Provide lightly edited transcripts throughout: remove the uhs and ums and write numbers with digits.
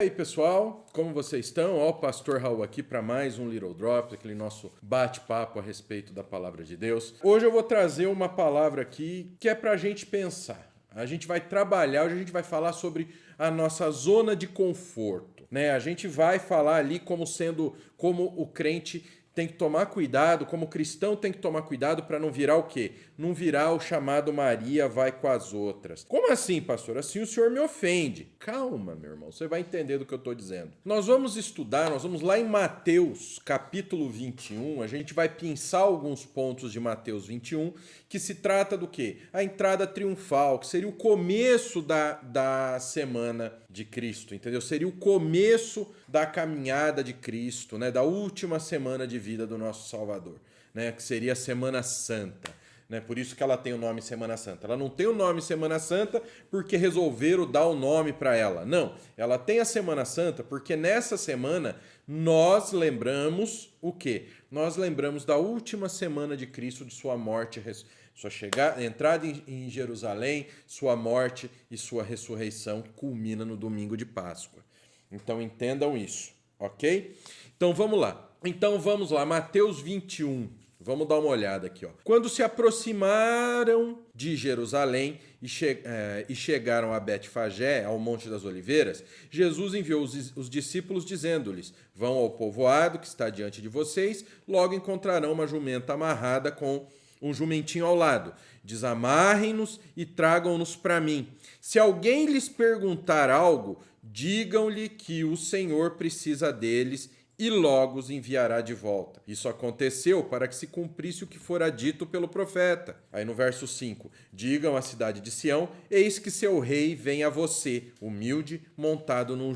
E aí pessoal, como vocês estão? Ó, o Pastor Raul aqui para mais um Little Drops, aquele nosso bate-papo a respeito da Palavra de Deus. Hoje eu vou trazer uma palavra aqui que é para a gente pensar. A gente vai trabalhar, hoje a gente vai falar sobre a nossa zona de conforto, né? A gente vai falar ali como o crente tem que tomar cuidado, como cristão tem que tomar cuidado para não virar o quê? Não virar o chamado Maria vai com as outras. Como assim, pastor? Assim o senhor me ofende. Calma, meu irmão, você vai entender do que eu estou dizendo. Nós vamos estudar, nós vamos lá em Mateus, capítulo 21, a gente vai pensar alguns pontos de Mateus 21, que se trata do quê? A entrada triunfal, que seria o começo da semana de Cristo, entendeu? Seria o começo da caminhada de Cristo, né? Da última semana de vida do nosso Salvador, né? Que seria a Semana Santa. Né? Por isso que ela tem o nome Semana Santa. Ela não tem o nome Semana Santa porque resolveram dar o nome para ela. Não, ela tem a Semana Santa porque nessa semana nós lembramos o quê? Nós lembramos da última semana de Cristo, de sua morte, sua entrada em Jerusalém, sua morte e sua ressurreição culmina no domingo de Páscoa. Então entendam isso, ok? Então vamos lá, Mateus 21. Vamos dar uma olhada aqui, ó. Quando se aproximaram de Jerusalém e chegaram a Betfagé, ao Monte das Oliveiras, Jesus enviou os discípulos dizendo-lhes: vão ao povoado que está diante de vocês, logo encontrarão uma jumenta amarrada com um jumentinho ao lado. Desamarrem-nos e tragam-nos para mim. Se alguém lhes perguntar algo, digam-lhe que o Senhor precisa deles e logo os enviará de volta. Isso aconteceu para que se cumprisse o que fora dito pelo profeta. Aí no verso 5, digam à cidade de Sião, eis que seu rei vem a você, humilde, montado num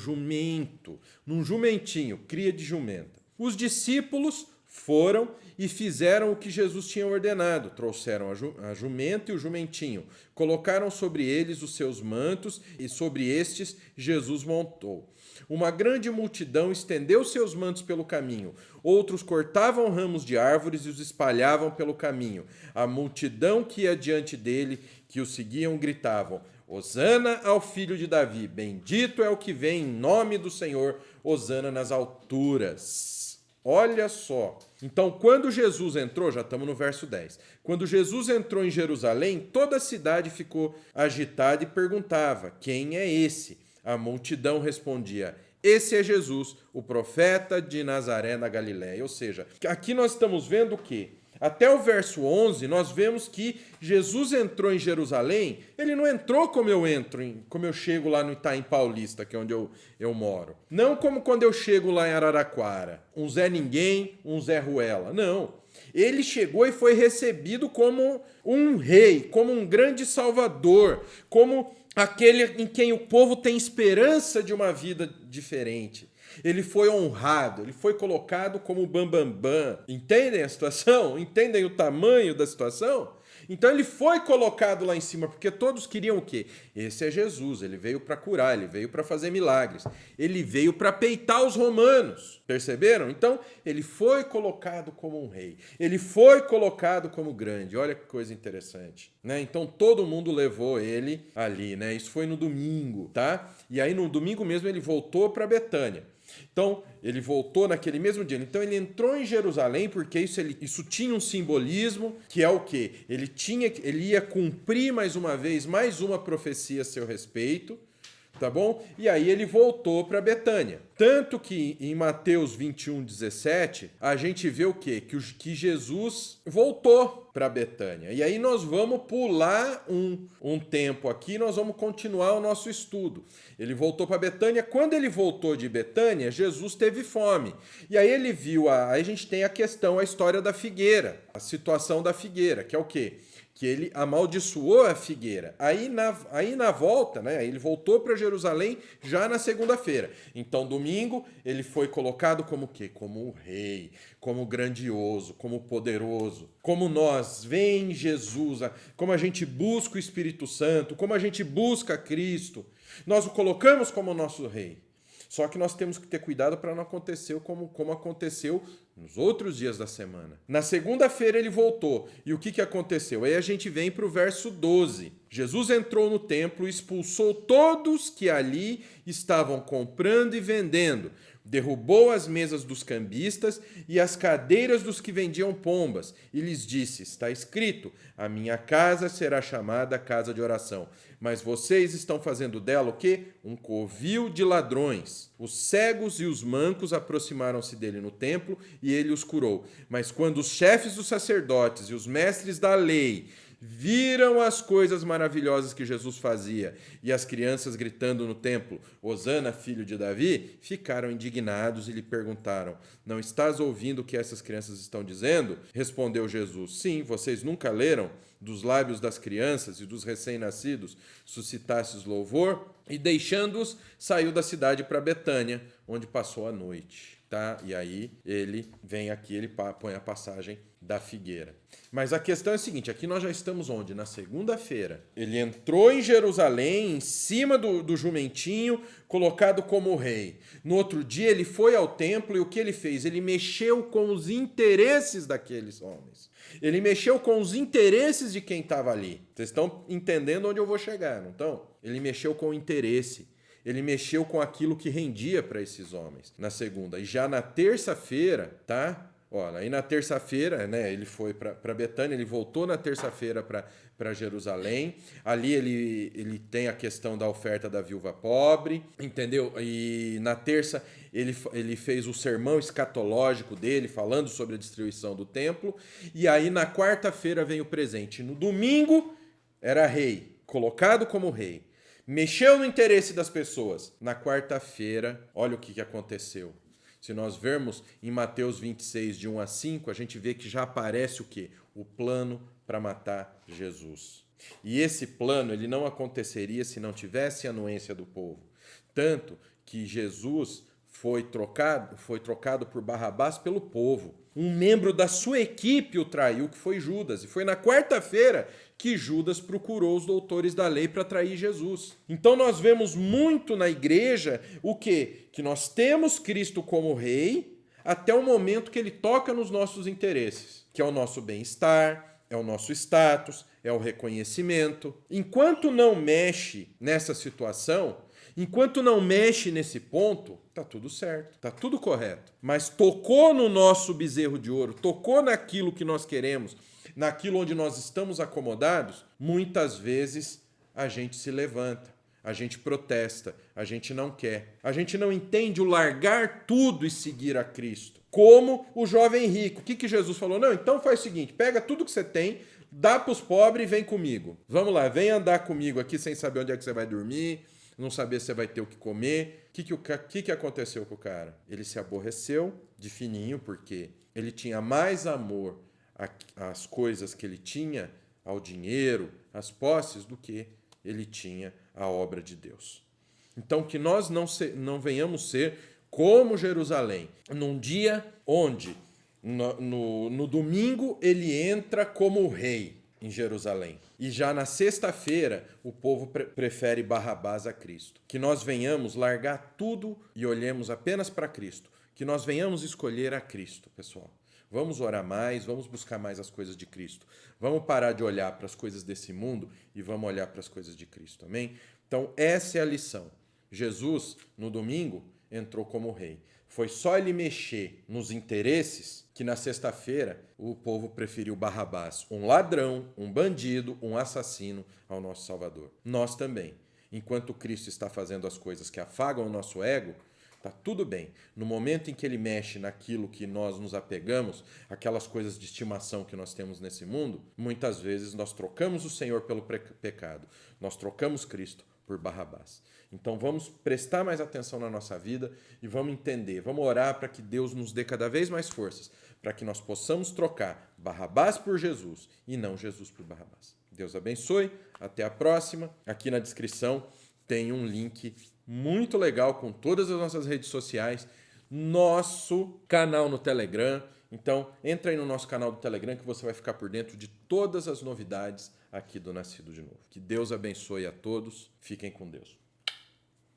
jumentinho, cria de jumenta. Os discípulos foram e fizeram o que Jesus tinha ordenado. Trouxeram a jumenta e o jumentinho. Colocaram sobre eles os seus mantos e sobre estes Jesus montou. Uma grande multidão estendeu seus mantos pelo caminho. Outros cortavam ramos de árvores e os espalhavam pelo caminho. A multidão que ia diante dele, que o seguiam, gritavam: Hosana ao filho de Davi, bendito é o que vem em nome do Senhor, Hosana nas alturas. Olha só. Então, quando Jesus entrou, já estamos no verso 10. Quando Jesus entrou em Jerusalém, toda a cidade ficou agitada e perguntava: quem é esse? A multidão respondia: esse é Jesus, o profeta de Nazaré na Galiléia. Ou seja, aqui nós estamos vendo o quê? Até o verso 11, nós vemos que Jesus entrou em Jerusalém, ele não entrou como como eu chego lá no Itaim Paulista, que é onde eu moro. Não como quando eu chego lá em Araraquara, um Zé Ninguém, um Zé Ruela. Não. Ele chegou e foi recebido como um rei, como um grande salvador, como aquele em quem o povo tem esperança de uma vida diferente. Ele foi honrado, ele foi colocado como bambambam. Entendem a situação? Entendem o tamanho da situação? Então ele foi colocado lá em cima, porque todos queriam o quê? Esse é Jesus, ele veio para curar, ele veio para fazer milagres. Ele veio para peitar os romanos, perceberam? Então ele foi colocado como um rei, ele foi colocado como grande. Olha que coisa interessante, né? Então todo mundo levou ele ali, né? Isso foi no domingo, tá? E aí no domingo mesmo ele voltou para Betânia. Então, ele voltou naquele mesmo dia. Então, ele entrou em Jerusalém porque isso tinha um simbolismo, que é o quê? Ele ia cumprir mais uma vez, mais uma profecia a seu respeito, tá bom? E aí ele voltou para Betânia. Tanto que em Mateus 21, 17, a gente vê o quê? Que Jesus voltou para Betânia. E aí nós vamos pular um tempo aqui, nós vamos continuar o nosso estudo. Ele voltou para Betânia. Quando ele voltou de Betânia, Jesus teve fome. E aí ele viu, aí a gente tem a história da figueira, a situação da figueira, que é o quê? Que ele amaldiçoou a figueira. Aí na volta, né? Ele voltou para Jerusalém já na segunda-feira. Então, domingo, ele foi colocado como o quê? Como o rei, como grandioso, como poderoso. Como nós, vem Jesus, como a gente busca o Espírito Santo, como a gente busca Cristo. Nós o colocamos como nosso rei. Só que nós temos que ter cuidado para não acontecer como aconteceu nos outros dias da semana. Na segunda-feira ele voltou. E o que aconteceu? Aí a gente vem para o verso 12. Jesus entrou no templo e expulsou todos que ali estavam comprando e vendendo. Derrubou as mesas dos cambistas e as cadeiras dos que vendiam pombas. E lhes disse, está escrito, a minha casa será chamada casa de oração. Mas vocês estão fazendo dela o quê? Um covil de ladrões. Os cegos e os mancos aproximaram-se dele no templo e ele os curou. Mas quando os chefes dos sacerdotes e os mestres da lei viram as coisas maravilhosas que Jesus fazia e as crianças gritando no templo, Hosana, filho de Davi, ficaram indignados e lhe perguntaram, não estás ouvindo o que essas crianças estão dizendo? Respondeu Jesus, sim, vocês nunca leram? Dos lábios das crianças e dos recém-nascidos suscitastes louvor? E deixando-os, saiu da cidade para Betânia, onde passou a noite. Tá? E aí ele vem aqui, ele põe a passagem da figueira. Mas a questão é a seguinte, aqui nós já estamos onde? Na segunda-feira. Ele entrou em Jerusalém, em cima do jumentinho, colocado como rei. No outro dia ele foi ao templo e o que ele fez? Ele mexeu com os interesses daqueles homens. Ele mexeu com os interesses de quem estava ali. Vocês estão entendendo onde eu vou chegar, não estão? Ele mexeu com o interesse. Ele mexeu com aquilo que rendia para esses homens na segunda. E já na terça-feira, tá? Olha, aí na terça-feira, né, ele foi para Betânia, ele voltou na terça-feira para Jerusalém. Ali ele tem a questão da oferta da viúva pobre, entendeu? E na terça ele fez o sermão escatológico dele, falando sobre a destruição do templo. E aí na quarta-feira vem o presente. No domingo era rei, colocado como rei. Mexeu no interesse das pessoas. Na quarta-feira, olha o que aconteceu. Se nós vermos em Mateus 26, de 1 a 5, a gente vê que já aparece o quê? O plano para matar Jesus. E esse plano ele não aconteceria se não tivesse a anuência do povo. Tanto que Jesus foi trocado por Barrabás pelo povo. Um membro da sua equipe o traiu, que foi Judas. E foi na quarta-feira que Judas procurou os doutores da lei para trair Jesus. Então nós vemos muito na igreja o quê? Que nós temos Cristo como rei até o momento que ele toca nos nossos interesses, que é o nosso bem-estar, é o nosso status, é o reconhecimento. Enquanto não mexe nessa situação, enquanto não mexe nesse ponto, tá tudo certo, tá tudo correto. Mas tocou no nosso bezerro de ouro, tocou naquilo que nós queremos, naquilo onde nós estamos acomodados, muitas vezes a gente se levanta, a gente protesta, a gente não quer. A gente não entende o largar tudo e seguir a Cristo. Como o jovem rico. O que Jesus falou? Não, então faz o seguinte, pega tudo que você tem, dá para os pobres e vem comigo. Vamos lá, vem andar comigo aqui sem saber onde é que você vai dormir, não saber se você vai ter o que comer. O que aconteceu com o cara? Ele se aborreceu de fininho, porque ele tinha mais amor às coisas que ele tinha, ao dinheiro, às posses, do que ele tinha a obra de Deus. Então, que nós não venhamos ser como Jerusalém, num dia onde, no domingo, ele entra como rei em Jerusalém. E já na sexta-feira, o povo prefere Barrabás a Cristo. Que nós venhamos largar tudo e olhemos apenas para Cristo. Que nós venhamos escolher a Cristo, pessoal. Vamos orar mais, vamos buscar mais as coisas de Cristo. Vamos parar de olhar para as coisas desse mundo e vamos olhar para as coisas de Cristo, amém? Então, essa é a lição. Jesus, no domingo, entrou como rei. Foi só ele mexer nos interesses que na sexta-feira o povo preferiu Barrabás, um ladrão, um bandido, um assassino ao nosso Salvador. Nós também. Enquanto Cristo está fazendo as coisas que afagam o nosso ego, tá tudo bem. No momento em que ele mexe naquilo que nós nos apegamos, aquelas coisas de estimação que nós temos nesse mundo, muitas vezes nós trocamos o Senhor pelo pecado. Nós trocamos Cristo por Barrabás. Então vamos prestar mais atenção na nossa vida e vamos entender, vamos orar para que Deus nos dê cada vez mais forças, para que nós possamos trocar Barrabás por Jesus e não Jesus por Barrabás. Deus abençoe, até a próxima. Aqui na descrição tem um link muito legal com todas as nossas redes sociais, nosso canal no Telegram. Então, entra aí no nosso canal do Telegram que você vai ficar por dentro de todas as novidades aqui do Nascido de Novo. Que Deus abençoe a todos. Fiquem com Deus.